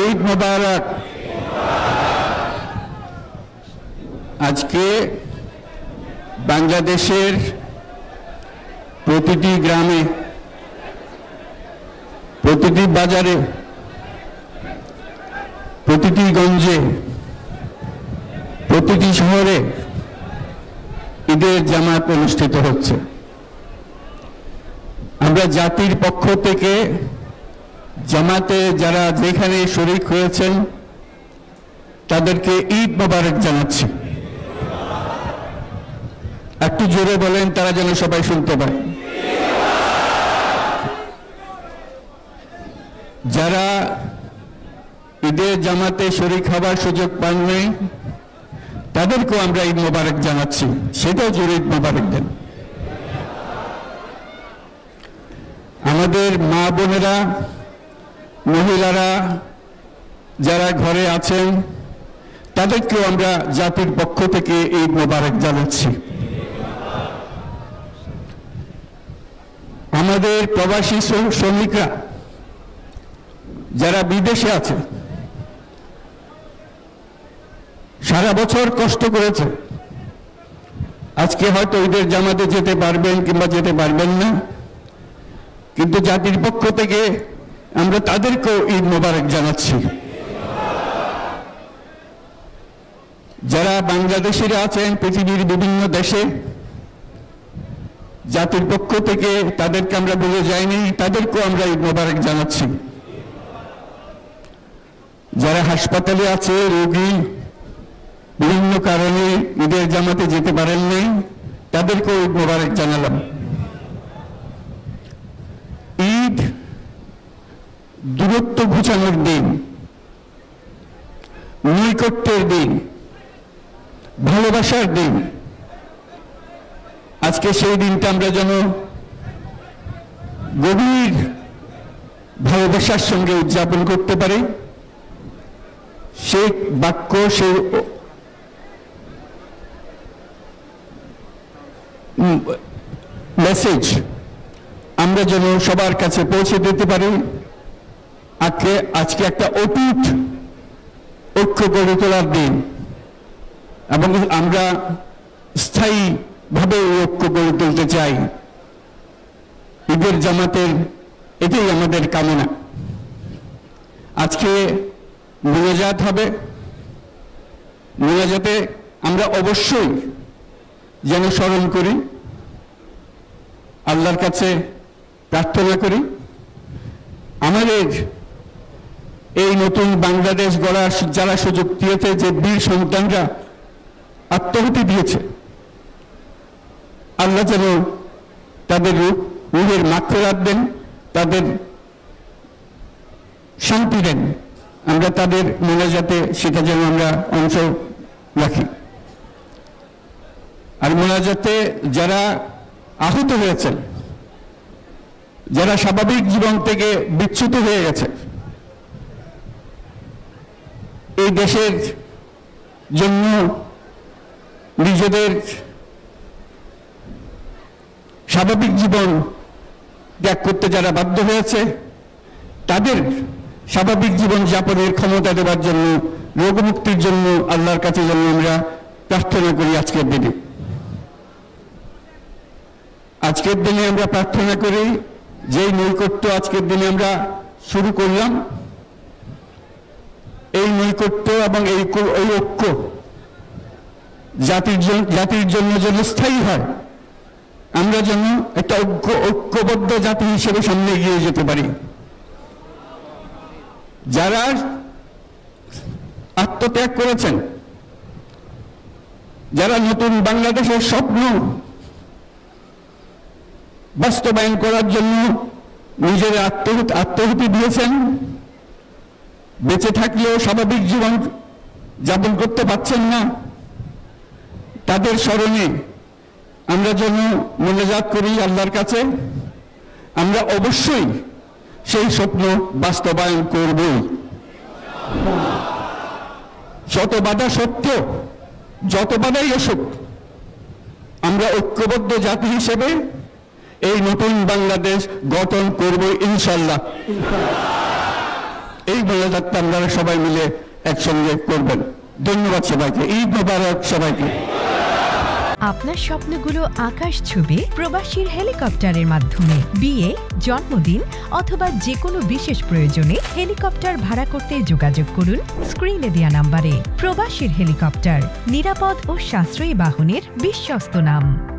ঈদ মোবারক। আজকে বাংলাদেশের প্রতিটি গ্রামে, প্রতিটি বাজারে, প্রতিটি গঞ্জে, প্রতিটি শহরে ঈদের জামাত অনুষ্ঠিত হচ্ছে। আমরা জাতির পক্ষ থেকে জামাতে যারা যেখানে শরীক হয়েছেন তাদেরকে ঈদ মোবারক জানাচ্ছি। একটু জোরে বলেন, তারা যেন সবাই শুনতে পায়। যারা ঈদের জামাতে শরীক হবার সুযোগ পাননি তাদেরকেও আমরা ঈদ মোবারক জানাচ্ছি, সেটাও জোরে ঈদ মোবারক দেন। আমাদের মা বোনেরা, মহিলারা যারা ঘরে আছেন তাদেরকেও আমরা জাতির পক্ষ থেকে ঈদ মোবারক জানাচ্ছি। আমাদের প্রবাসী শ্রমিকরা যারা বিদেশে আছে, সারা বছর কষ্ট করেছে, আজকে হয়তো ঈদের জামাতে যেতে পারবেন কিংবা যেতে পারবেন না, কিন্তু জাতির পক্ষ থেকে আমরা তাদেরকেও ঈদ মোবারক জানাচ্ছি। যারা বাংলাদেশিরা আছেন পৃথিবীর বিভিন্ন দেশে, জাতির পক্ষ থেকে তাদেরকে আমরা ভুলে যাইনি, তাদেরকেও আমরা ঈদ মোবারক জানাচ্ছি। যারা হাসপাতালে আছে, রোগী বিভিন্ন কারণে ঈদের জামাতে যেতে পারেননি, তাদেরকেও ঈদ মোবারক জানালাম। ঈদ দূরত্ব ঘুচানোর দিন, নৈকট্যের দিন, ভালোবাসার দিন। আজকে সেই দিনটা আমরা যেন গভীর ভালোবাসার সঙ্গে উদযাপন করতে পারি, সেই বাক্য, সেই মেসেজ আমরা যেন সবার কাছে পৌঁছে দিতে পারি। আজকে একটা অটুট ঐক্য গড়ে তোলার দিন, এবং আমরা স্থায়ীভাবে এই ঐক্য গড়ে তুলতে চাই। ঈদের জামাতের এটাই আমাদের কামনা। আজকে মোনাজাত হবে, মোনাজাতে আমরা অবশ্যই যেন স্মরণ করি, আল্লাহর কাছে প্রার্থনা করি আমাদের এই নতুন বাংলাদেশ গড়ার যারা সুযোগ দিয়েছে, যে বীর সন্তানরা আত্মাহুতি দিয়েছে, আল্লাহ যেন তাদের রূহের মাগফিরাত দেন, তাদের শান্তি দেন। আমরা তাদের মোনাজাতে সেটা যেন আমরা অংশ রাখি। আর মোনাজাতে যারা আহত হয়েছেন, যারা স্বাভাবিক জীবন থেকে বিচ্যুত হয়ে গেছে, এই দেশের জন্য নিজেদের স্বাভাবিক জীবন ত্যাগ করতে যারা বাধ্য হয়েছে, তাদের স্বাভাবিক জীবন যাপনের ক্ষমতা দেওয়ার জন্য, রোগমুক্তির জন্য আল্লাহর কাছে যেন আমরা প্রার্থনা করি। আজকের দিনে আমরা প্রার্থনা করি, যেই নৈকট্য আজকের দিনে আমরা শুরু করলাম, এই নৈকট্য এবং এই ঐক্য জাতির জন্য যেন স্থায়ী হয়, আমরা যেন একটা ঐক্যবদ্ধ জাতি হিসেবে সামনে এগিয়ে যেতে পারি। যারা আত্মত্যাগ করেছেন, যারা নতুন বাংলাদেশের স্বপ্ন বাস্তবায়ন করার জন্য নিজের আত্মাহুতি দিয়েছেন, বেঁচে থাকলেও স্বাভাবিক জীবন যাপন করতে পারছেন না, তাদের স্মরণে আমরা যেন মোনাজাত করি আল্লাহর কাছে। আমরা অবশ্যই সেই স্বপ্ন বাস্তবায়ন করব। শত বাধা সত্ত্বেও, যত বাধাই আসুক, আমরা ঐক্যবদ্ধ জাতি হিসেবে এই নতুন বাংলাদেশ গঠন করব ইনশাআল্লাহ। এই বলাযাত্রা আপনারা সবাই মিলে একসঙ্গে করবেন। ধন্যবাদ সবাইকে। ঈদ মোবারক সবাইকে। আপনার স্বপ্নগুলো আকাশ ছুবে প্রবাসীর হেলিকপ্টারের মাধ্যমে। বিয়ে, জন্মদিন অথবা যে কোনো বিশেষ প্রয়োজনে হেলিকপ্টার ভাড়া করতে যোগাযোগ করুন স্ক্রিনে দেয়া নাম্বারে। প্রবাসীর হেলিকপ্টার, নিরাপদ ও সাশ্রয়ী বাহনের বিশ্বস্ত নাম।